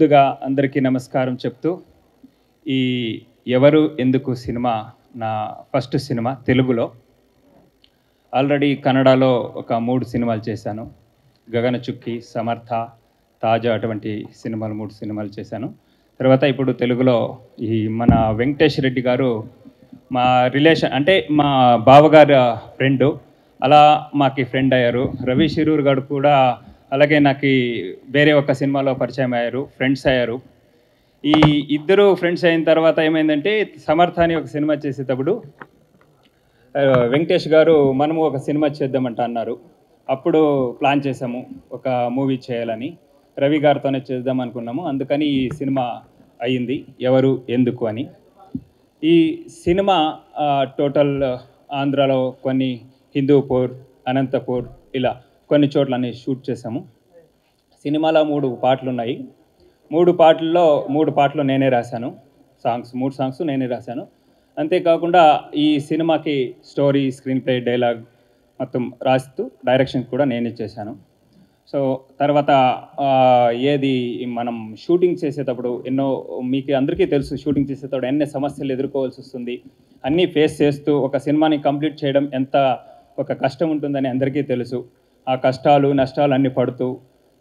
ముందుగా అందరికీ నమస్కారం చెప్తూ ఈ ఎవరు ఎందుకు సినిమా నా ఫస్ట్ సినిమా తెలుగులో. ఆల్రెడీ కన్నడలో ఒక 3 సినిమాలు చేశాను. గగనచుక్కి, సమర్థ, తాజా అటువంటి సినిమాలు 3 సినిమాలు చేశాను. తర్వాత ఇప్పుడు తెలుగులో ఈ మన వెంకటేష్ రెడ్డి గారు మా రిలేషన్ అంటే మా బావగారి ఫ్రెండు, అలా మాకు ఫ్రెండ్ అయ్యారు. రవి శిరూర్ గారు కూడా అలాగే నాకు వేరే ఒక సినిమాలో పరిచయం అయ్యారు, ఫ్రెండ్స్ అయ్యారు. ఈ ఇద్దరు ఫ్రెండ్స్ అయిన తర్వాత ఏమైందంటే సమర్థ అని ఒక సినిమా చేసేటప్పుడు వెంకటేష్ గారు మనము ఒక సినిమా చేద్దామంట అన్నారు. అప్పుడు ప్లాన్ చేసాము ఒక మూవీ చేయాలని. రవి గారితోనే చేద్దాం అనుకున్నాము. అందుకని ఈ సినిమా అయ్యింది ఎవరు ఎందుకు అని. ఈ సినిమా టోటల్ ఆంధ్రాలో కొన్ని హిందూపూర్, అనంతపూర్ ఇలా కొన్ని చోట్లని షూట్ చేసాము. సినిమాలో 3 పాటలు ఉన్నాయి. 3 పాటల్లో నేనే రాశాను సాంగ్స్. 3 సాంగ్స్ నేనే రాశాను. అంతేకాకుండా ఈ సినిమాకి స్టోరీ, స్క్రీన్ ప్లే, డైలాగ్ మొత్తం రాస్తూ డైరెక్షన్ కూడా నేనే చేశాను. సో తర్వాత ఏది మనం షూటింగ్ చేసేటప్పుడు ఎన్నో మీకు అందరికీ తెలుసు, షూటింగ్ చేసేటప్పుడు ఎన్ని సమస్యలు ఎదుర్కోవాల్సి వస్తుంది. అన్నీ ఫేస్ చేస్తూ ఒక సినిమాని కంప్లీట్ చేయడం ఎంత ఒక కష్టం ఉంటుందని అందరికీ తెలుసు. ఆ కష్టాలు నష్టాలు అన్నీ పడుతూ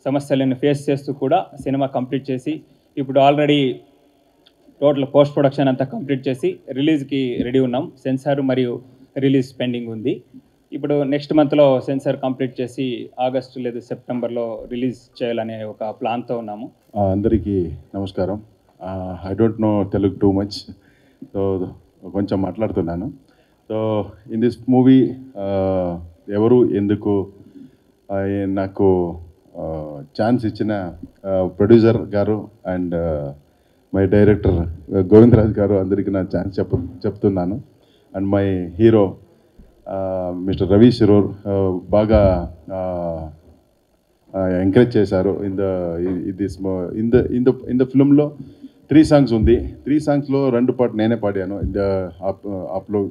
సమస్యలను ఫేస్ చేస్తూ కూడా సినిమా కంప్లీట్ చేసి ఇప్పుడు ఆల్రెడీ టోటల్ పోస్ట్ ప్రొడక్షన్ అంతా కంప్లీట్ చేసి రిలీజ్కి రెడీ ఉన్నాం. సెన్సార్ మరియు రిలీజ్ పెండింగ్ ఉంది. ఇప్పుడు నెక్స్ట్ మంత్లో సెన్సార్ కంప్లీట్ చేసి ఆగస్టు లేదా సెప్టెంబర్లో రిలీజ్ చేయాలనే ఒక ప్లాన్తో ఉన్నాము. అందరికీ నమస్కారం. I don't know Telugu too much, so కొంచెం మాట్లాడుతున్నాను. సో ఇన్ దిస్ మూవీ ఎవరు ఎందుకు నాకు ఛాన్స్ ఇచ్చిన ప్రొడ్యూసర్ గారు అండ్ మై డైరెక్టర్ గోవిందరాజ్ గారు అందరికీ నా ఛాన్స్ చెప్తున్నాను. And my hero mister Ravi Shirur బాగా ఎంకరేజ్ చేశారు. ఇన్ ద ఫిల్మ్లో 3 సాంగ్స్ ఉంది. 3 సాంగ్స్లో 2 పాట నేనే పాడాను. అప్లో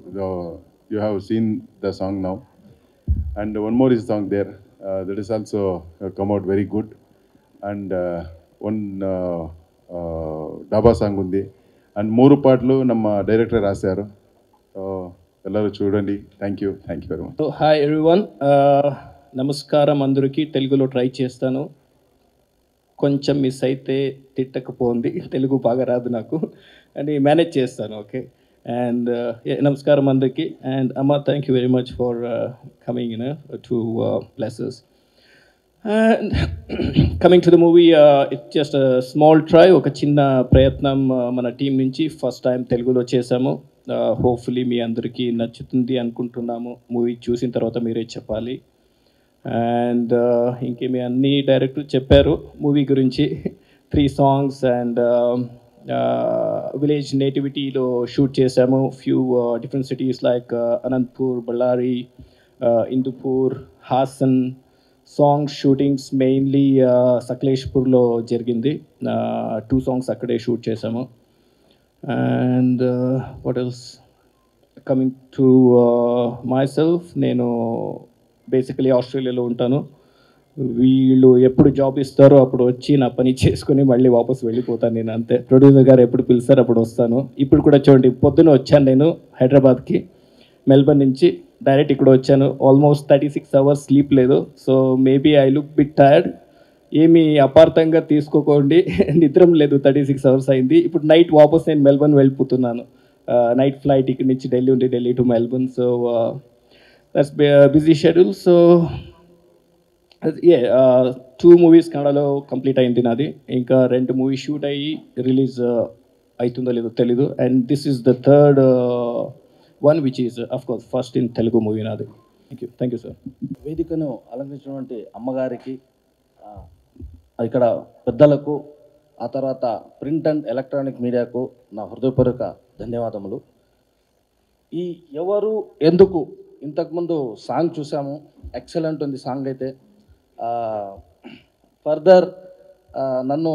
you have seen the song now and one more is song there that is also come out very good. And one డాబా సాంగ్ ఉంది. అండ్ 3 పాటలు ನಮ್ಮ డైరెక్టర్ రాశారు. సో ಎಲ್ಲರೂ చూడండి. Thank you very much. Hi everyone, నమస్కారం అందరికీ. తెలుగులో ట్రై చేస్తాను. కొంచెం మిస్ అయితే తిట్టకపోండి, తెలుగు బాగా రాదు నాకు అని మేనేజ్ చేస్తాను. ఓకే. అండ్ నమస్కారం అందరికీ. అండ్ అమ్మ, thank you very much for coming to places. And coming to the movie, it's just small try, ఒక చిన్న ప్రయత్నం మన టీం నుంచి ఫస్ట్ టైం తెలుగులో చేశాము. హోప్ఫుల్లీ మీ అందరికీ నచ్చుతుంది అనుకుంటున్నాము. మూవీ చూసిన తర్వాత మీరే చెప్పాలి. అండ్ ఇంకేమి అన్ని డైరెక్టర్ చెప్పారు మూవీ గురించి. 3 సాంగ్స్ అండ్ విలేజ్ నేటివిటీలో షూట్ చేశాము. Few different cities like Anantapur, Bellary, Indupur, Hassan. Song shootings mainly సకలేష్పూర్లో జరిగింది. 2 సాంగ్స్ అక్కడే షూట్ చేశాము. And what else, coming to myself, నేను బేసికలీ ఆస్ట్రేలియాలో ఉంటాను. వీళ్ళు ఎప్పుడు జాబ్ ఇస్తారో అప్పుడు వచ్చి నా పని చేసుకుని మళ్ళీ వాపస్ వెళ్ళిపోతాను నేను, అంతే. ప్రొడ్యూసర్ గారు ఎప్పుడు పిలుస్తారో అప్పుడు వస్తాను. ఇప్పుడు కూడా చూడండి, పొద్దున వచ్చాను నేను హైదరాబాద్కి, మెల్బర్న్ నుంచి డైరెక్ట్ ఇక్కడ వచ్చాను. ఆల్మోస్ట్ 36 అవర్స్ స్లీప్ లేదు. So maybe I look bit tired. ఏమి అపార్థంగా తీసుకోకండి, నిద్రం లేదు. 36 అవర్స్ అయింది. ఇప్పుడు నైట్ వాపస్ నేను మెల్బర్న్ వెళ్ళిపోతున్నాను. నైట్ ఫ్లైట్ ఇక్కడ నుంచి ఢిల్లీ ఉండి Delhi to Melbourne. So that's busy schedule. So 2 movies కన్నడలో కంప్లీట్ అయింది నాది. ఇంకా 2 మూవీస్ షూట్ అయ్యి రిలీజ్ అవుతుందో లేదో తెలీదు. And this is the third one which is of course first in Telugu movie నాది. Thank you sir. వేదికను అలంకరించినటువంటి అమ్మగారికి, ఇక్కడ పెద్దలకు, ఆ తర్వాత ప్రింట్ అండ్ ఎలక్ట్రానిక్ మీడియాకు నా హృదయపూర్వక ధన్యవాదములు. ఈ ఎవరు ఎందుకు ఇంతకుముందు సాంగ్ చూసాము, ఎక్సలెంట్ ఉంది సాంగ్ అయితే. ఫర్దర్ నన్ను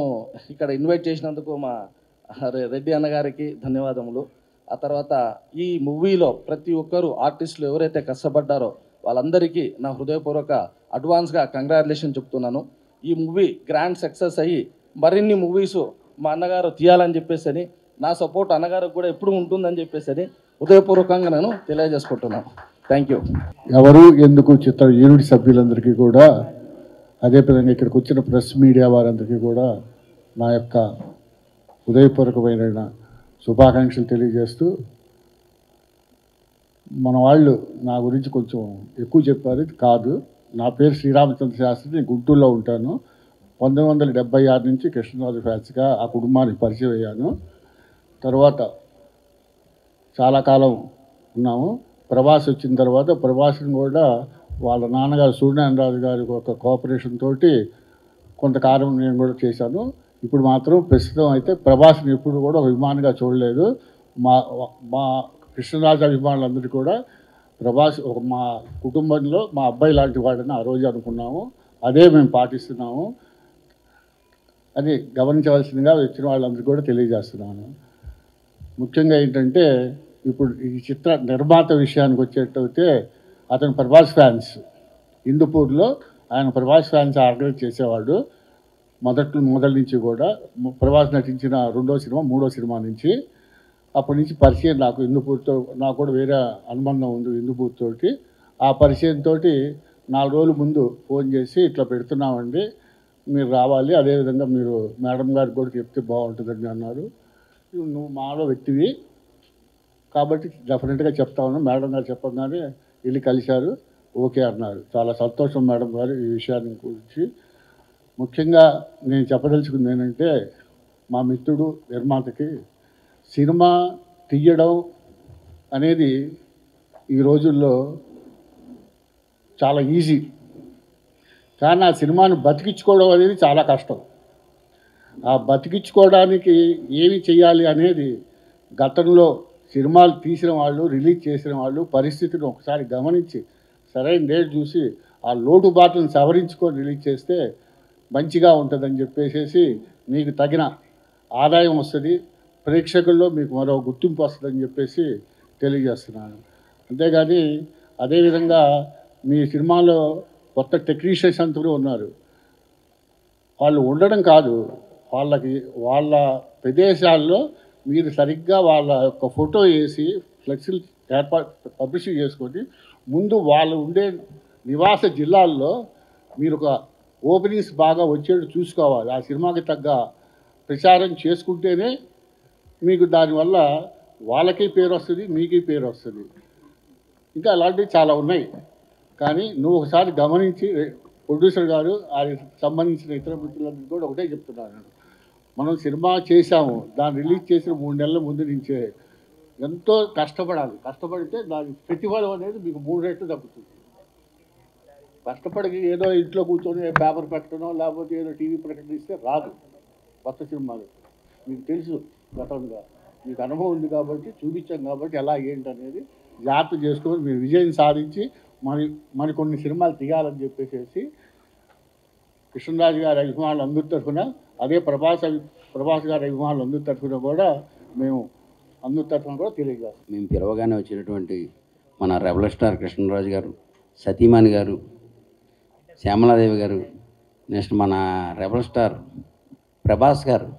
ఇక్కడ ఇన్వైట్ చేసినందుకు మా రెడ్డి అన్నగారికి ధన్యవాదములు. ఆ తర్వాత ఈ మూవీలో ప్రతి ఒక్కరు ఆర్టిస్టులు ఎవరైతే కష్టపడ్డారో వాళ్ళందరికీ నా హృదయపూర్వక అడ్వాన్స్గా కంగ్రాచులేషన్ చెప్తున్నాను. ఈ మూవీ గ్రాండ్ సక్సెస్ అయ్యి మరిన్ని మూవీస్ మా అన్నగారు తీయాలని చెప్పేసి అని, నా సపోర్ట్ అన్నగారికి కూడా ఎప్పుడు ఉంటుందని చెప్పేసి అని హృదయపూర్వకంగా నేను తెలియజేసుకుంటున్నాను. Thank you. ఎవరు ఎందుకు చిత్ర యూనిట్ సభ్యులందరికీ కూడా, అదేవిధంగా ఇక్కడికి వచ్చిన ప్రెస్ మీడియా వారందరికీ కూడా నా యొక్క హృదయపూర్వకమైన శుభాకాంక్షలు తెలియజేస్తూ, మన వాళ్ళు నా గురించి కొంచెం ఎక్కువ చెప్పారు. ఇది కాదు, నా పేరు శ్రీరామచంద్ర శాస్త్రి, నేను గుంటూరులో ఉంటాను. 1976 నుంచి కృష్ణరాజు ఫ్యాన్స్గా ఆ కుటుంబానికి పరిచయం అయ్యాను. తర్వాత చాలా కాలం ఉన్నాము. ప్రభాస్ వచ్చిన తర్వాత ప్రభాస్ని కూడా వాళ్ళ నాన్నగారు సూర్యనారాయణరాజు గారి ఒక కోఆపరేషన్ తోటి కొంతకాలం నేను కూడా చేశాను. ఇప్పుడు మాత్రం ప్రస్తుతం అయితే ప్రభాస్ని ఎప్పుడు కూడా ఒక అభిమానిగా చూడలేదు. మా కృష్ణరాజు అభిమానులందరూ కూడా ప్రభాస్ ఒక మా కుటుంబంలో మా అబ్బాయి లాంటి వాడని ఆ రోజు అనుకున్నాము. అదే మేము పాటిస్తున్నాము అని గమనించవలసిందిగా వచ్చిన వాళ్ళందరికీ కూడా తెలియజేస్తున్నాను. ముఖ్యంగా ఏంటంటే, ఇప్పుడు ఈ చిత్ర నిర్మాత విషయానికి వచ్చేటైతే అతను ప్రభాస్ ఫ్యాన్స్. హిందూపూర్లో ఆయన ప్రభాస్ ఫ్యాన్స్ ఆర్గనైజ్ చేసేవాడు మొదల నుంచి కూడా. ప్రభాస్ నటించిన 2వ సినిమా 3వ సినిమా నుంచి. అప్పటి నుంచి పరిచయం నాకు హిందూపూర్తో, నాకు కూడా వేరే అనుబంధం ఉంది హిందూపూర్ తోటి. ఆ పరిచయంతో 4 రోజుల ముందు ఫోన్ చేసి ఇట్లా పెడుతున్నామండి, మీరు రావాలి, అదేవిధంగా మీరు మేడం గారికి కూడా చెప్తే బాగుంటుందని అన్నారు. నువ్వు మాలో వ్యక్తివి కాబట్టి డెఫినెట్గా చెప్తా ఉన్నాను. మేడం గారు చెప్పగానే వెళ్ళి కలిశారు, ఓకే అన్నారు. చాలా సంతోషం మేడం గారు ఈ విషయాన్ని గురించి. ముఖ్యంగా నేను చెప్పదలుచుకుంది ఏంటంటే, మా మిత్రుడు నిర్మాతకి సినిమా తీయడం అనేది ఈ రోజుల్లో చాలా ఈజీ, కానీ ఆ సినిమాను బతికించుకోవడం అనేది చాలా కష్టం. ఆ బతికించుకోవడానికి ఏమి చేయాలి అనేది గతంలో సినిమాలు తీసిన వాళ్ళు, రిలీజ్ చేసిన వాళ్ళు పరిస్థితిని ఒకసారి గమనించి సరైన డేట్ చూసి ఆ లోటుబాట్లను సవరించుకొని రిలీజ్ చేస్తే మంచిగా ఉంటుందని చెప్పేసి మీకు తగిన ఆదాయం వస్తుంది, ప్రేక్షకుల్లో మీకు మరో గుర్తింపు వస్తుందని చెప్పేసి తెలియజేస్తున్నాను. అంతేగాని అదేవిధంగా మీ సినిమాలో కొత్త టెక్నీషియన్స్ అంతా ఉన్నారు. వాళ్ళు ఉండడం కాదు, వాళ్ళ ప్రదేశాల్లో మీరు సరిగ్గా వాళ్ళ యొక్క ఫోటో వేసి ఫ్లెక్సీలు పబ్లిషింగ్ చేసుకొని ముందు వాళ్ళు ఉండే నివాస జిల్లాల్లో మీరు ఒక ఓపెనింగ్స్ బాగా వచ్చేట్టు చూసుకోవాలి. ఆ సినిమాకి తగ్గ ప్రచారం చేసుకుంటేనే మీకు దానివల్ల వాళ్ళకి పేరు వస్తుంది, మీకు పేరు వస్తుంది. ఇంకా అలాంటివి చాలా ఉన్నాయి. కానీ నువ్వు ఒకసారి గమనించి, ప్రొడ్యూసర్ గారు ఆయనకు సంబంధించిన ఇతర మిత్రులందరికీ కూడా ఒకటే చెప్తున్నాను, మనం సినిమా చేశాము, దాన్ని రిలీజ్ చేసిన 3 నెలల ముందు నుంచే ఎంతో కష్టపడాలి. కష్టపడితే దాని ప్రతిఫలం అనేది మీకు 3 రెట్లు తగ్గుతుంది. కష్టపడి ఏదో ఇంట్లో కూర్చొని పేపర్ పెట్టడం లేకపోతే ఏదో టీవీ ప్రకటన ఇస్తే రాదు. కొత్త సినిమాలు మీకు తెలుసు, గతంగా మీకు అనుభవం ఉంది కాబట్టి చూపించాం కాబట్టి ఎలా ఏంటి అనేది జాగ్రత్త చేసుకొని మీరు విజయం సాధించి మరికొన్ని సినిమాలు తీయాలని చెప్పేసి కృష్ణరాజు గారి అభిమానులు అందరి తరఫున, అదే ప్రభాస్ గారి అభిమానులు అందరి తరఫున కూడా మేము అందరి తరఫున కూడా తెలియజేస్తాం. మేము పిలవగానే వచ్చినటువంటి మన రెబల్ స్టార్ కృష్ణరాజు గారు, సతీమణి గారు, శ్యామలాదేవి గారు, నెక్స్ట్ మన రెబల్ స్టార్ ప్రభాస్ గారు,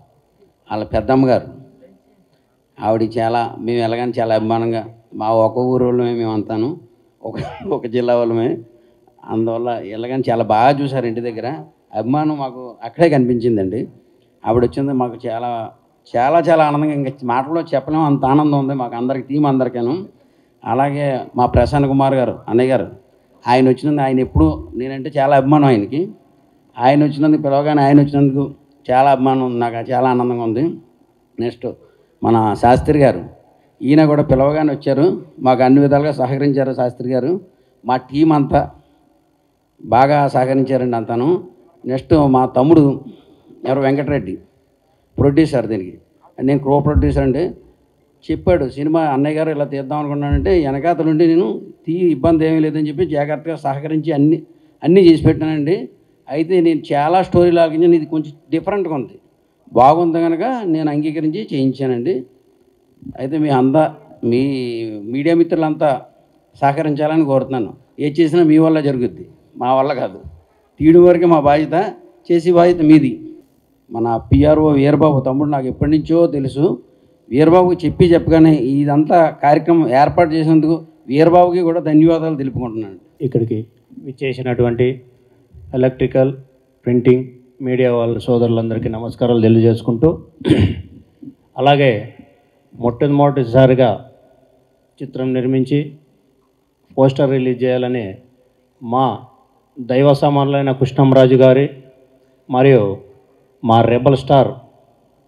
వాళ్ళ పెద్దమ్మ గారు, ఆవిడ చాలా, మేము ఎలాగని చాలా అభిమానంగా, మా ఒక ఊరు వాళ్ళమే మేమంతాను, ఒక జిల్లా వాళ్ళమే, అందువల్ల ఎలాగని చాలా బాగా చూసారు. ఇంటి దగ్గర అభిమానం మాకు అక్కడే కనిపించిందండి. ఆవిడ వచ్చింది మాకు చాలా చాలా చాలా ఆనందంగా, ఇంకా మాటలో చెప్పలేము, అంత ఆనందం ఉంది మాకు అందరికి, టీం అందరికీను. అలాగే మా ప్రశాంత్ కుమార్ గారు, అన్నయ్య గారు, ఆయన వచ్చినందుకు, ఆయన ఎప్పుడు నేనంటే చాలా అభిమానం ఆయనకి, ఆయన వచ్చినందుకు పిలవగానే ఆయన వచ్చినందుకు చాలా అభిమానం ఉంది నాకు, చాలా ఆనందంగా ఉంది. నెక్స్ట్ మన శాస్త్రి గారు, ఈయన కూడా పిలవగానే వచ్చారు, మాకు అన్ని విధాలుగా సహకరించారు శాస్త్రి గారు. మా టీం అంతా బాగా సహకరించారండి అంతాను. నెక్స్ట్ మా తమ్ముడు ఎవరు వెంకటరెడ్డి ప్రొడ్యూసర్, దీనికి నేను కో ప్రొడ్యూసర్ అండి. చెప్పాడు సినిమా అన్నయ్య గారు ఇలా తీద్దాం అనుకున్నానంటే వెనకాతల నుండి నేను ఇబ్బంది ఏమీ లేదని చెప్పి జాగ్రత్తగా సహకరించి అన్నీ చేసి పెట్టానండి. అయితే నేను చాలా స్టోరీ లాగించాను, ఇది కొంచెం డిఫరెంట్గా ఉంది, బాగుంది కనుక నేను అంగీకరించి చేయించానండి. అయితే మీ మీడియా మిత్రులంతా సహకరించాలని కోరుతున్నాను. ఏది చేసినా మీ వల్ల జరుగుద్ది, మా వల్ల కాదు. తీయడం వరకే మా బాధ్యత, చేసే బాధ్యత మీది. మన పిఆర్ఓ వీరబాబు తమ్ముడు నాకు ఎప్పటి నుంచో తెలుసు. వీరబాబుకి చెప్పగానే ఇదంతా కార్యక్రమం ఏర్పాటు చేసినందుకు వీరబాబుకి కూడా ధన్యవాదాలు తెలుపుకుంటున్నాను. ఇక్కడికి విచ్చేసినటువంటి ఎలక్ట్రికల్, ప్రింటింగ్, మీడియా వాళ్ళ సోదరులందరికీ నమస్కారాలు తెలియజేసుకుంటూ, అలాగే మొట్టమొదటిసారిగా చిత్రం నిర్మించి పోస్టర్ రిలీజ్ చేయాలని మా దైవ సమానులైన కృష్ణంరాజు గారి మరియు మా రెబల్ స్టార్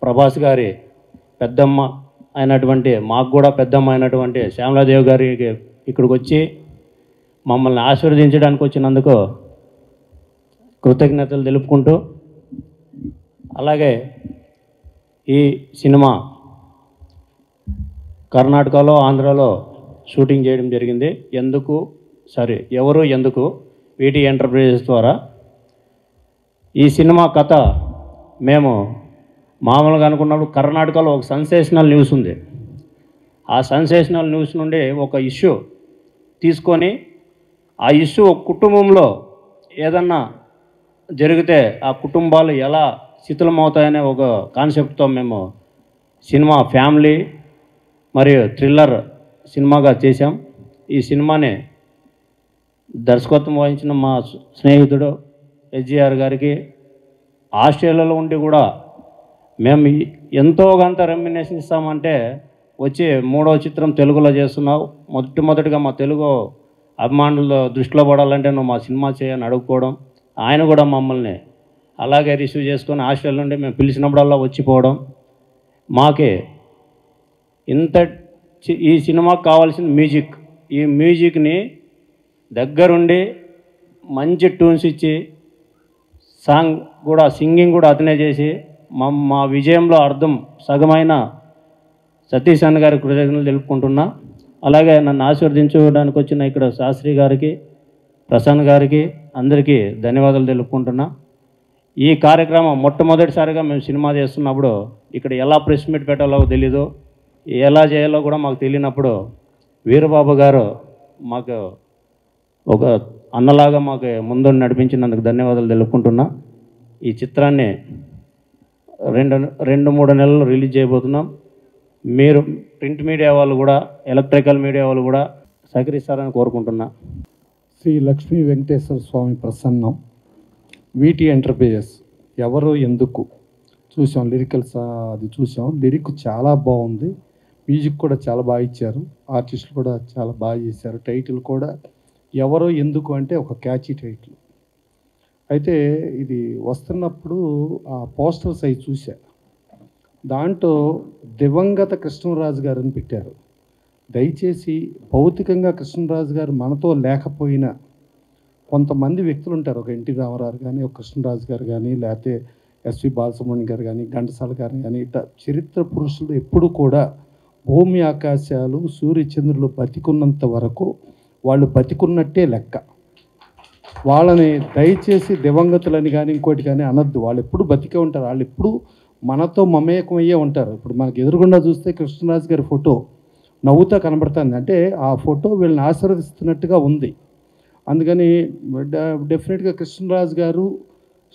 ప్రభాస్ గారి పెద్దమ్మ అయినటువంటి, మాకు కూడా పెద్దమ్మ అయినటువంటి శ్యామలాదేవి గారికి ఇక్కడికి వచ్చి మమ్మల్ని ఆశీర్వదించడానికి వచ్చినందుకు కృతజ్ఞతలు తెలుపుకుంటూ, అలాగే ఈ సినిమా కర్ణాటకలో, ఆంధ్రాలో షూటింగ్ చేయడం జరిగింది. ఎవరు ఎందుకు వీటీ ఎంటర్ప్రైజెస్ ద్వారా. ఈ సినిమా కథ మేము మామూలుగా అనుకున్నప్పుడు కర్ణాటకలో ఒక సెన్సేషనల్ న్యూస్ ఉంది. ఆ సెన్సేషనల్ న్యూస్ నుండి ఒక ఇష్యూ తీసుకొని, ఆ ఇష్యూ ఒక కుటుంబంలో ఏదన్నా జరిగితే ఆ కుటుంబాలు ఎలా శిథిలమవుతాయనే ఒక కాన్సెప్ట్తో మేము సినిమా ఫ్యామిలీ మరియు థ్రిల్లర్ సినిమాగా చేశాం. ఈ సినిమాని దర్శకత్వం వహించిన మా స్నేహితుడు ఎస్జిఆర్ గారికి, ఆస్ట్రేలియాలో ఉండి కూడా మేము ఎంతో కొంత రెమ్యునేషన్ ఇస్తామంటే వచ్చి 3వ చిత్రం తెలుగులో చేస్తున్నావు, మొట్టమొదటిగా మా తెలుగు అభిమానుల దృష్టిలో పడాలంటే నువ్వు మా సినిమా చేయని అడుగుకోవడం, ఆయన కూడా మమ్మల్ని అలాగే రిసీవ్ చేసుకొని ఆస్ట్రేలియా నుండి మేము పిలిచినప్పుడల్లా వచ్చిపోవడం, మాకే ఈ సినిమాకి కావాల్సిన మ్యూజిక్, ఈ మ్యూజిక్ని దగ్గరుండి మంచి ట్యూన్స్ ఇచ్చి సింగింగ్ కూడా అతనే చేసి మా విజయంలో అర్థం సగమైన సతీష్ అన్న గారికి కృతజ్ఞతలు తెలుపుకుంటున్నా. అలాగే నన్ను ఆశీర్వదించడానికి వచ్చిన ఇక్కడ శాస్త్రి గారికి, ప్రసన్న గారికి అందరికీ ధన్యవాదాలు తెలుపుకుంటున్నా. ఈ కార్యక్రమం మొట్టమొదటిసారిగా మేము సినిమా చేస్తున్నప్పుడు ఇక్కడ ఎలా ప్రెస్ మీట్ పెట్టాలో తెలీదు, ఎలా చేయాలో కూడా మాకు తెలియనప్పుడు వీరబాబు గారు మాకు ఒక అన్నలాగా మాకు ముందు నడిపించినందుకు ధన్యవాదాలు తెలుపుకుంటున్నా. ఈ చిత్రాన్ని 2-3 నెలలు రిలీజ్ చేయబోతున్నాం. మీరు ప్రింట్ మీడియా వాళ్ళు కూడా, ఎలక్ట్రికల్ మీడియా వాళ్ళు కూడా సహకరిస్తారని కోరుకుంటున్నా. శ్రీ లక్ష్మీ వెంకటేశ్వర స్వామి ప్రసన్నం, వీటీ ఎంటర్ప్రైజెస్, ఎవరు ఎందుకు చూసాం, లిరికల్స్ అది చూసాం. లిరిక్ చాలా బాగుంది, మ్యూజిక్ కూడా చాలా బాగా ఇచ్చారు, ఆర్టిస్టులు కూడా చాలా బాగా చేశారు. టైటిల్ కూడా ఎవరు ఎందుకు అంటే ఒక క్యాచీ టైటిల్. అయితే ఇది వస్తున్నప్పుడు ఆ పోస్టర్ సైజ్ చూసా, దాంట్లో దివంగత కృష్ణరాజు గారిని పెట్టారు. దయచేసి భౌతికంగా కృష్ణరాజు గారు మనతో లేకపోయినా కొంతమంది వ్యక్తులు ఉంటారు, ఒక ఎన్టీ రామారావు కానీ, ఒక కృష్ణరాజు గారు కానీ, లేకపోతే ఎస్వి బాలసుబ్రహ్మణ్యం గారు కానీ, ఘంటసాల గారు కానీ, ఇట్లా చరిత్ర పురుషులు ఎప్పుడు కూడా భూమి ఆకాశాలు సూర్యచంద్రులు బతికున్నంత వరకు వాళ్ళు బతికున్నట్టే లెక్క. వాళ్ళని దయచేసి దివంగతులని కానీ ఇంకోటి కానీ అనొద్దు. వాళ్ళు ఎప్పుడు బతికే ఉంటారు, వాళ్ళు ఎప్పుడు మనతో మమేకమయ్యే ఉంటారు. ఇప్పుడు మనకు ఎదురుగుండా చూస్తే కృష్ణరాజు గారి ఫోటో నవ్వుతా కనబడుతుంది, అంటే ఆ ఫోటో వీళ్ళని ఆశీర్వదిస్తున్నట్టుగా ఉంది. అందుకని డెఫినెట్గా కృష్ణరాజు గారు,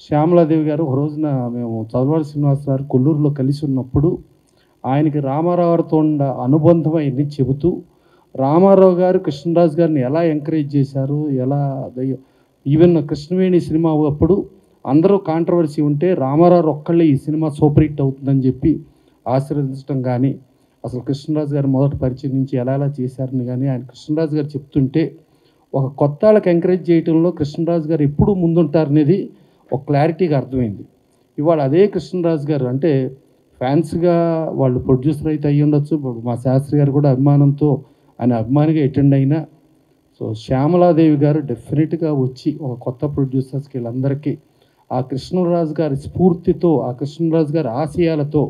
శ్యామలాదేవి గారు ఒక రోజున మేము చదవాడి శ్రీనివాసరావు కొల్లూరులో కలిసి ఉన్నప్పుడు ఆయనకి రామారావుతో ఉన్న అనుబంధం అన్ని చెబుతూ, రామారావు గారు కృష్ణరాజు గారిని ఎలా ఎంకరేజ్ చేశారు, ఎలా ఈవెన్ కృష్ణవేణి సినిమా అప్పుడు అందరూ కాంట్రవర్సీ ఉంటే రామారావు ఒక్కళ్ళే ఈ సినిమా సూపర్ హిట్ అవుతుందని చెప్పి ఆశీర్వదించడం కానీ, అసలు కృష్ణరాజు గారు మొదటి పరిచయం నుంచి ఎలా చేశారని కానీ ఆయన కృష్ణరాజు గారు చెప్తుంటే ఒక కొత్త వాళ్ళకి ఎంకరేజ్ చేయడంలో కృష్ణరాజు గారు ఎప్పుడూ ముందుంటారనేది ఒక క్లారిటీగా అర్థమైంది. ఇవాళ అదే కృష్ణరాజు గారు అంటే ఫ్యాన్స్గా వాళ్ళు ప్రొడ్యూసర్ అయితే అయ్యి ఉండొచ్చు, మా శాస్త్రి గారు కూడా అభిమానంతో ఆయన అభిమానిగా అటెండ్ అయినా. సో శ్యామలాదేవి గారు డెఫినెట్గా వచ్చి ఒక కొత్త ప్రొడ్యూసర్స్కి వీళ్ళందరికీ ఆ కృష్ణరాజు గారి స్ఫూర్తితో, ఆ కృష్ణరాజు గారి ఆశయాలతో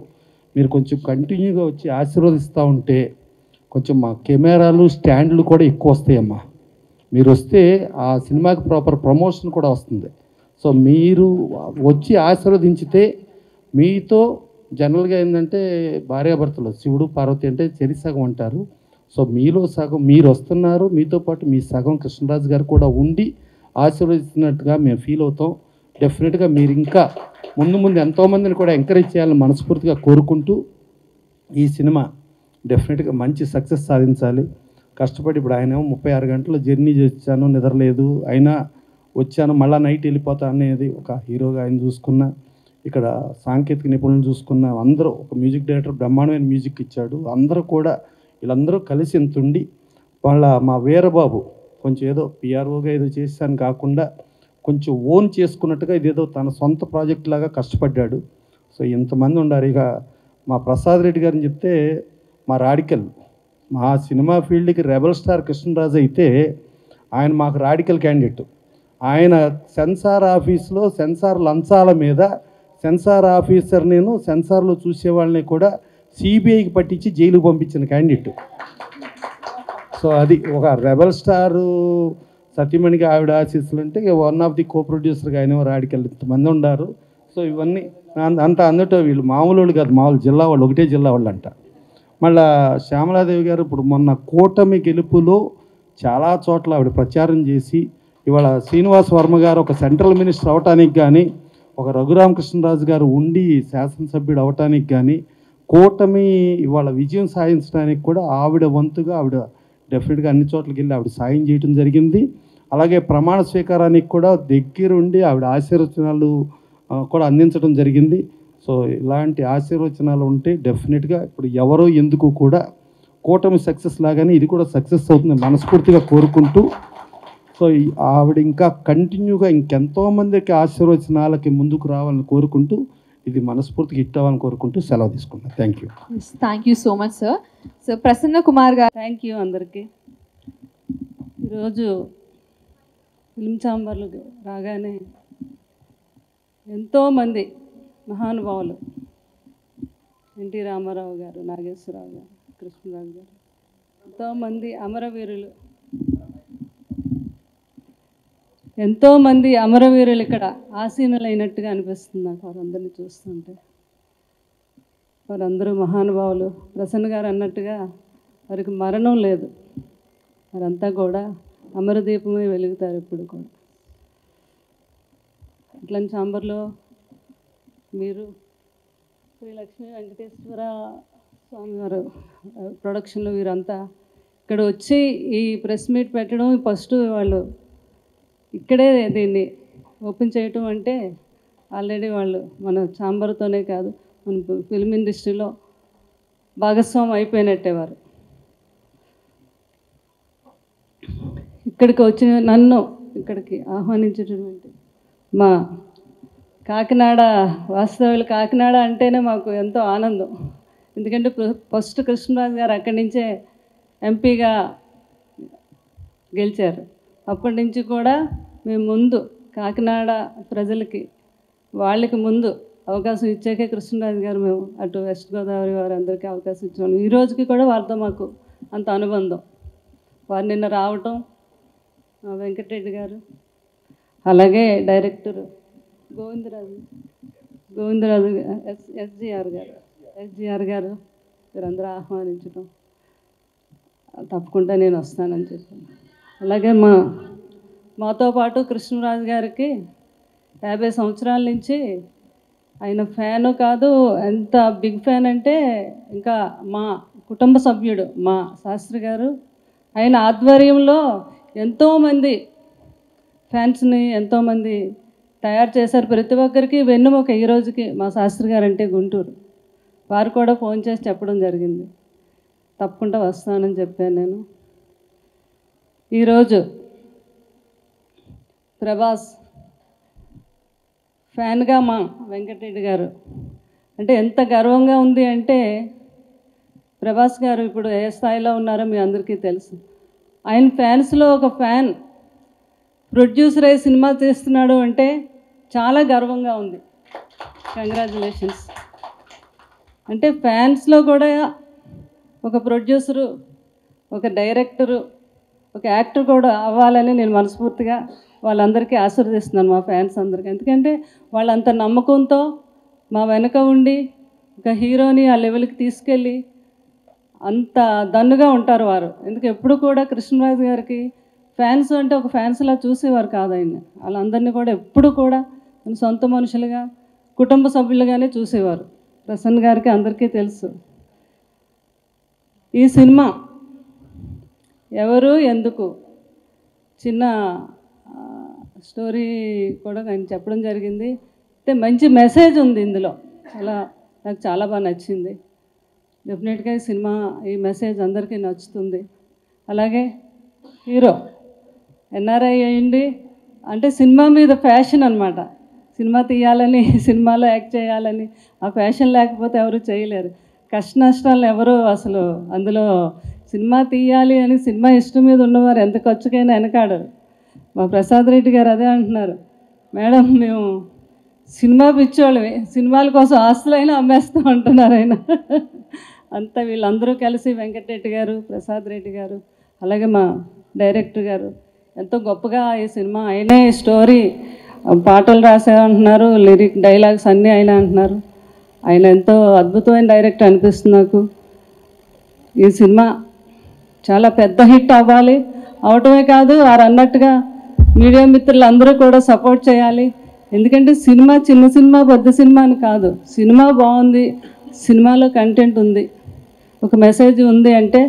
మీరు కొంచెం కంటిన్యూగా వచ్చి ఆశీర్వదిస్తూ ఉంటే కొంచెం మా కెమెరాలు స్టాండ్లు కూడా ఎక్కువ వస్తాయమ్మా. మీరు వస్తే ఆ సినిమాకి ప్రాపర్ ప్రమోషన్ కూడా వస్తుంది. సో మీరు వచ్చి ఆశీర్వదించితే మీతో జనరల్గా ఏంటంటే భార్యాభర్తలు శివుడు పార్వతి అంటే చెరి సగం అంటారు. సో మీలో సగం మీరు వస్తున్నారు, మీతో పాటు మీ సగం కృష్ణరాజు గారు కూడా ఉండి ఆశీర్వదిస్తున్నట్టుగా మేము ఫీల్ అవుతాం. డెఫినెట్గా మీరు ఇంకా ముందు ముందు ఎంతోమందిని కూడా ఎంకరేజ్ చేయాలని మనస్ఫూర్తిగా కోరుకుంటూ ఈ సినిమా డెఫినెట్గా మంచి సక్సెస్ సాధించాలి. కష్టపడి ఇప్పుడు ఆయన 36 గంటలు జర్నీ చేశాను, నిద్రలేదు, అయినా వచ్చాను, మళ్ళీ నైట్ వెళ్ళిపోతా అనేది ఒక హీరోగా ఆయన చూసుకున్న, ఇక్కడ సాంకేతిక నిపుణులను చూసుకున్న అందరూ, ఒక మ్యూజిక్ డైరెక్టర్ బ్రహ్మాండమైన మ్యూజిక్ ఇచ్చాడు. అందరూ కూడా వీళ్ళందరూ కలిసి ఇంతుండి మా వీరబాబు కొంచెం ఏదో పిఆర్ఓగా ఏదో చేశాను కాకుండా కొంచెం ఓన్ చేసుకున్నట్టుగా ఇదేదో తన సొంత ప్రాజెక్ట్ లాగా కష్టపడ్డాడు. సో ఇంతమంది ఉన్నారు. ఇక మా ప్రసాద్ రెడ్డి గారిని చెప్తే మా రాడికల్, మా సినిమా ఫీల్డ్కి రెబల్ స్టార్ కృష్ణరాజు అయితే ఆయన మాకు రాడికల్ క్యాండిడేట్. ఆయన సెన్సార్ ఆఫీస్లో సెన్సార్ లంచాల మీద సెన్సార్ ఆఫీసర్ నేను సెన్సార్లో చూసేవాళ్ళని కూడా సిబిఐకి పట్టించి జైలుకు పంపించిన క్యాండిడేట్. సో అది ఒక రెబల్ స్టారు సతీమణికి ఆవిడ ఆశీస్సులు అంటే వన్ ఆఫ్ ది కో ప్రొడ్యూసర్గా ఆయన రాడికల్ ఇంతమంది ఉన్నారు. సో ఇవన్నీ అందటో వీళ్ళు మామూలు వాళ్ళు కాదు, మామూలు జిల్లా వాళ్ళు, ఒకటే జిల్లా వాళ్ళు అంట. మళ్ళా శ్యామలాదేవి గారు ఇప్పుడు మొన్న కూటమి గెలుపులో చాలా చోట్ల ఆవిడ ప్రచారం చేసి ఇవాళ శ్రీనివాస్ వర్మ గారు ఒక సెంట్రల్ మినిస్టర్ అవటానికి కానీ, ఒక రఘురామకృష్ణరాజు గారు ఉండి శాసనసభ్యుడు అవటానికి కానీ, కూటమి ఇవాళ విజయం సాధించడానికి కూడా ఆవిడ వంతుగా ఆవిడ డెఫినెట్గా అన్ని చోట్లకి వెళ్ళి ఆవిడ సాయం చేయడం జరిగింది. అలాగే ప్రమాణ స్వీకారానికి కూడా దగ్గరుండి ఆవిడ ఆశీర్వచనాలు కూడా అందించడం జరిగింది. సో ఇలాంటి ఆశీర్వచనాలు ఉంటే డెఫినెట్గా ఇప్పుడు ఎవరో ఎందుకు కూడా కూటమి సక్సెస్ లాగానే ఇది కూడా సక్సెస్ అవుతుంది మనస్ఫూర్తిగా కోరుకుంటూ, సో ఆవిడ ఇంకా కంటిన్యూగా ఇంకెంతోమందికి ఆశీర్వచనాలకి ముందుకు రావాలని కోరుకుంటూ ఇది మనస్ఫూర్తిగా హిట్ అవ్వాలని కోరుకుంటూ సెలవు తీసుకున్నాను. Thank you. Thank you so much sir. So Prasanna Kumar గారు. థ్యాంక్ యూ అందరికీ. ఈరోజు ఫిల్మ్ ఛాంబర్లు రాగానే ఎంతోమంది మహానుభావులు, ఎన్టీ రామారావు గారు, నాగేశ్వరరావు గారు, కృష్ణరాజు గారు, ఎంతోమంది అమరవీరులు, ఎంతోమంది అమరవీరులు ఇక్కడ ఆసీనులైనట్టుగా అనిపిస్తుంది నాకు వారందరినీ చూస్తుంటే. వారందరూ మహానుభావులు. ప్రసన్న గారు అన్నట్టుగా వారికి మరణం లేదు, వారంతా కూడా అమరదీపమే వెలుగుతారు ఎప్పుడు కూడా. ఇట్లాంటి ఛాంబర్లో మీరు శ్రీ లక్ష్మీ వెంకటేశ్వర స్వామి వారు ప్రొడక్షన్లో వీరంతా ఇక్కడ వచ్చి ఈ ప్రెస్ మీట్ పెట్టడం, ఫస్ట్ వాళ్ళు ఇక్కడే దీన్ని ఓపెన్ చేయటం అంటే ఆల్రెడీ వాళ్ళు మన ఛాంబర్తోనే కాదు మన ఫిల్మ్ ఇండస్ట్రీలో భాగస్వామి అయిపోయినట్టే వారు. ఇక్కడికి వచ్చిన నన్ను ఇక్కడికి ఆహ్వానించేటటువంటి మా కాకినాడ వాస్తవ్యులు, కాకినాడ అంటేనే మాకు ఎంతో ఆనందం. ఎందుకంటే ఫస్ట్ కృష్ణరాజు గారు అక్కడి నుంచే ఎంపీగా గెలిచారు. అప్పటి నుంచి కూడా మేము ముందు కాకినాడ ప్రజలకి వాళ్ళకి ముందు అవకాశం ఇచ్చాకే కృష్ణరాజు గారు మేము అటు వెస్ట్ గోదావరి వారు అందరికీ అవకాశం ఇచ్చాము. ఈ రోజుకి కూడా వారితో మాకు అంత అనుబంధం. వారు నిన్న రావటం, వెంకటరెడ్డి గారు, అలాగే డైరెక్టర్ గోవిందరాజు ఎస్జిఆర్ గారు వీరందరూ ఆహ్వానించడం, తప్పకుండా నేను వస్తానని చెప్పాను. అలాగే మాతో పాటు కృష్ణరాజు గారికి 50 సంవత్సరాల నుంచి ఆయన ఫ్యాను కాదు, ఎంత బిగ్ ఫ్యాన్ అంటే ఇంకా మా కుటుంబ సభ్యుడు మా శాస్త్రి గారు. ఆయన ఆధ్వర్యంలో ఎంతోమంది ఫ్యాన్స్ని ఎంతోమంది తయారు చేశారు. ప్రతి ఒక్కరికి వెన్నుముక ఈ రోజుకి మా శాస్త్రి గారు అంటే గుంటూరు. వారు కూడా ఫోన్ చేసి చెప్పడం జరిగింది, తప్పకుండా వస్తానని చెప్పాను నేను. ఈరోజు ప్రభాస్ ఫ్యాన్గా మా వెంకటరెడ్డి గారు అంటే ఎంత గర్వంగా ఉంది అంటే, ప్రభాస్ గారు ఇప్పుడు ఏ స్థాయిలో ఉన్నారో మీ అందరికీ తెలుసు. ఆయన ఫ్యాన్స్లో ఒక ఫ్యాన్ ప్రొడ్యూసర్ అయ్యి సినిమా తీస్తున్నాడు అంటే చాలా గర్వంగా ఉంది. కంగ్రాచులేషన్స్. అంటే ఫ్యాన్స్లో కూడా ఒక ప్రొడ్యూసరు, ఒక డైరెక్టరు, ఒక యాక్టర్ కూడా అవ్వాలని నేను మనస్ఫూర్తిగా వాళ్ళందరికీ ఆశీర్వదిస్తున్నాను, మా ఫ్యాన్స్ అందరికీ. ఎందుకంటే వాళ్ళంత నమ్మకంతో మా వెనక ఉండి ఒక హీరోని ఆ లెవెల్కి తీసుకెళ్ళి అంత దన్నుగా ఉంటారు వారు. ఎందుకు ఎప్పుడు కూడా కృష్ణరాజు గారికి ఫ్యాన్స్ అంటే ఒక ఫ్యాన్స్లా చూసేవారు కాదు ఆయన. వాళ్ళందరినీ కూడా ఎప్పుడు కూడా సొంత మనుషులుగా కుటుంబ సభ్యులుగానే చూసేవారు. ప్రసన్న గారికి అందరికీ తెలుసు. ఈ సినిమా ఎవరు ఎందుకు చిన్న స్టోరీ కూడా ఆయన చెప్పడం జరిగింది. అయితే మంచి మెసేజ్ ఉంది ఇందులో, అలా నాకు చాలా బాగా నచ్చింది. డెఫినెట్గా ఈ సినిమా ఈ మెసేజ్ అందరికీ నచ్చుతుంది. అలాగే హీరో ఎన్ఆర్ఐ అయ్యింది అంటే సినిమా మీద ఫ్యాషన్ అనమాట. సినిమా తీయాలని, సినిమాలో యాక్ట్ చేయాలని, ఆ ఫ్యాషన్ లేకపోతే ఎవరు చేయలేరు. కష్ట నష్టాలను ఎవరు అసలు అందులో సినిమా తీయాలి అని సినిమా ఇష్టం మీద ఉన్నవారు ఎంత ఖర్చుకైనా వెనకాడరు. మా ప్రసాద్ రెడ్డి గారు అదే అంటున్నారు, మేడం మేము సినిమా పిచ్చోళ్ళమే, సినిమాల కోసం ఆస్తులైనా అమ్మేస్తూ ఉంటున్నారు ఆయన. అంతా వీళ్ళందరూ కలిసి వెంకటరెడ్డి గారు, ప్రసాద్ రెడ్డి గారు, అలాగే మా డైరెక్టర్ గారు ఎంతో గొప్పగా ఈ సినిమా ఆయనే స్టోరీ పాటలు రాసే అంటున్నారు, లిరిక్ డైలాగ్స్ అన్నీ ఆయన అంటున్నారు. ఆయన ఎంతో అద్భుతమైన డైరెక్టర్ అనిపిస్తుంది నాకు. ఈ సినిమా చాలా పెద్ద హిట్ అవ్వాలి, అవటమే కాదు వారు అన్నట్టుగా మీడియా మిత్రులు అందరూ కూడా సపోర్ట్ చేయాలి. ఎందుకంటే సినిమా చిన్న సినిమా పెద్ద సినిమా అని కాదు, సినిమా బాగుంది, సినిమాలో కంటెంట్ ఉంది, ఒక మెసేజ్ ఉంది అంటే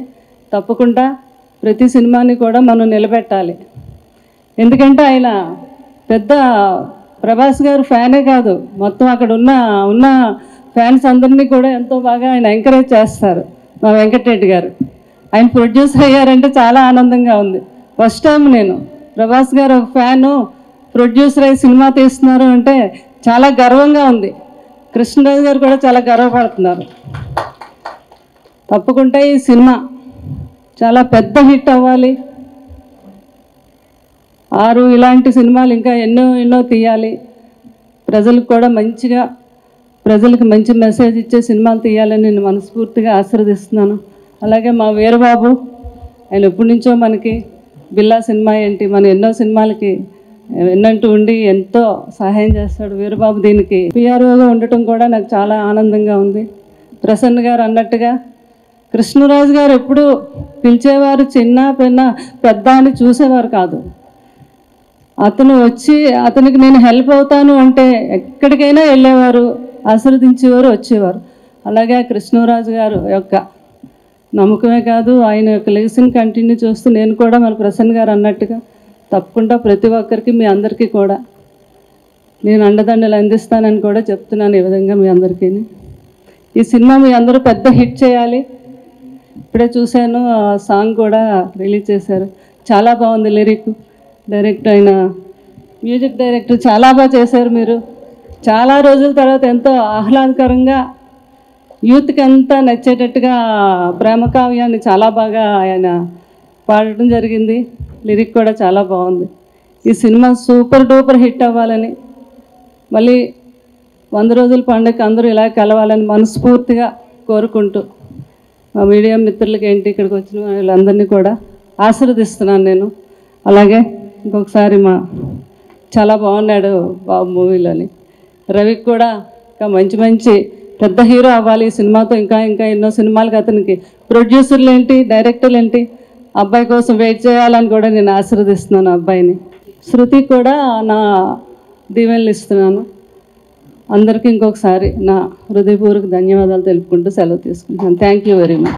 తప్పకుండా ప్రతి సినిమాని కూడా మనం నిలబెట్టాలి. ఎందుకంటే ఆయన పెద్ద ప్రభాస్ గారు ఫ్యానే కాదు, మొత్తం అక్కడ ఉన్న ఫ్యాన్స్ అందరినీ కూడా ఎంతో బాగా ఆయన ఎంకరేజ్ చేస్తారు. మా వెంకటరెడ్డి గారు ఆయన ప్రొడ్యూసర్ అయ్యారంటే చాలా ఆనందంగా ఉంది. ఫస్ట్ టైం నేను ప్రభాస్ గారు ఒక ఫ్యాను ప్రొడ్యూసర్ అయ్యి సినిమా తీస్తున్నారు అంటే చాలా గర్వంగా ఉంది. కృష్ణరాజు గారు కూడా చాలా గర్వపడుతున్నారు. తప్పకుండా ఈ సినిమా చాలా పెద్ద హిట్ అవ్వాలి. 6 ఇలాంటి సినిమాలు ఇంకా ఎన్నో తీయాలి. ప్రజలకు కూడా మంచిగా, ప్రజలకు మంచి మెసేజ్ ఇచ్చే సినిమాలు తీయాలని నేను మనస్ఫూర్తిగా ఆశీర్వదిస్తున్నాను. అలాగే మా వీరబాబు, ఆయన ఎప్పటి నుంచో మనకి బిల్లా సినిమా ఏంటి, మన ఎన్నో సినిమాలకి ఎన్నంటూ ఉండి ఎంతో సహాయం చేస్తాడు వీరబాబు. దీనికి పిఆర్ఓగా ఉండటం కూడా నాకు చాలా ఆనందంగా ఉంది. ప్రసన్న గారు అన్నట్టుగా కృష్ణరాజు గారు ఎప్పుడు పిలిచేవారు చిన్న పెద్ద అని చూసేవారు కాదు. అతను వచ్చి అతనికి నేను హెల్ప్ అవుతాను అంటే ఎక్కడికైనా వెళ్ళేవారు, ఆశీర్వదించేవారు, వచ్చేవారు. అలాగే కృష్ణరాజు గారు యొక్క నమ్మకమే కాదు, ఆయన యొక్క లెగసీని కంటిన్యూ చేస్తూ నేను కూడా మన ప్రసన్న గారు అన్నట్టుగా తప్పకుండా ప్రతి ఒక్కరికి మీ అందరికీ కూడా నేను అండదండలు అందిస్తానని కూడా చెప్తున్నాను. ఈ విధంగా మీ అందరికీ ఈ సినిమా మీ అందరూ పెద్ద హిట్ చేయాలి. ఇప్పుడే చూశాను, ఆ సాంగ్ కూడా రిలీజ్ చేశారు, చాలా బాగుంది. లిరిక్ డైరెక్టర్ అయిన మ్యూజిక్ డైరెక్టర్ చాలా బాగా చేశారు. మీరు చాలా రోజుల తర్వాత ఎంతో ఆహ్లాదకరంగా యూత్కి అంతా నచ్చేటట్టుగా ప్రేమ కావ్యాన్ని చాలా బాగా ఆయన పాడటం జరిగింది. లిరిక్ కూడా చాలా బాగుంది. ఈ సినిమా సూపర్ డూపర్ హిట్ అవ్వాలని, మళ్ళీ 100 రోజుల పండుగ అందరూ ఇలా కలవాలని మనస్ఫూర్తిగా కోరుకుంటూ మా మీడియా మిత్రులకి ఏంటి ఇక్కడికి వచ్చిన వీళ్ళందరినీ కూడా ఆశీర్వదిస్తున్నాను నేను. అలాగే ఇంకొకసారి చాలా బాగున్నాడు బాబు మూవీలోని. రవికి కూడా ఇంకా మంచి పెద్ద హీరో అవ్వాలి ఈ సినిమాతో. ఇంకా ఎన్నో సినిమాలకి అతనికి ప్రొడ్యూసర్లు ఏంటి, డైరెక్టర్లు ఏంటి, అబ్బాయి కోసం వెయిట్ చేయాలని కూడా నేను ఆశీర్వదిస్తున్నాను అబ్బాయిని. శృతి కూడా నా దీవెనలు ఇస్తున్నాను. అందరికీ ఇంకొకసారి నా హృదయపూర్వక ధన్యవాదాలు తెలుపుకుంటూ సెలవు తీసుకుంటున్నాను. Thank you very much.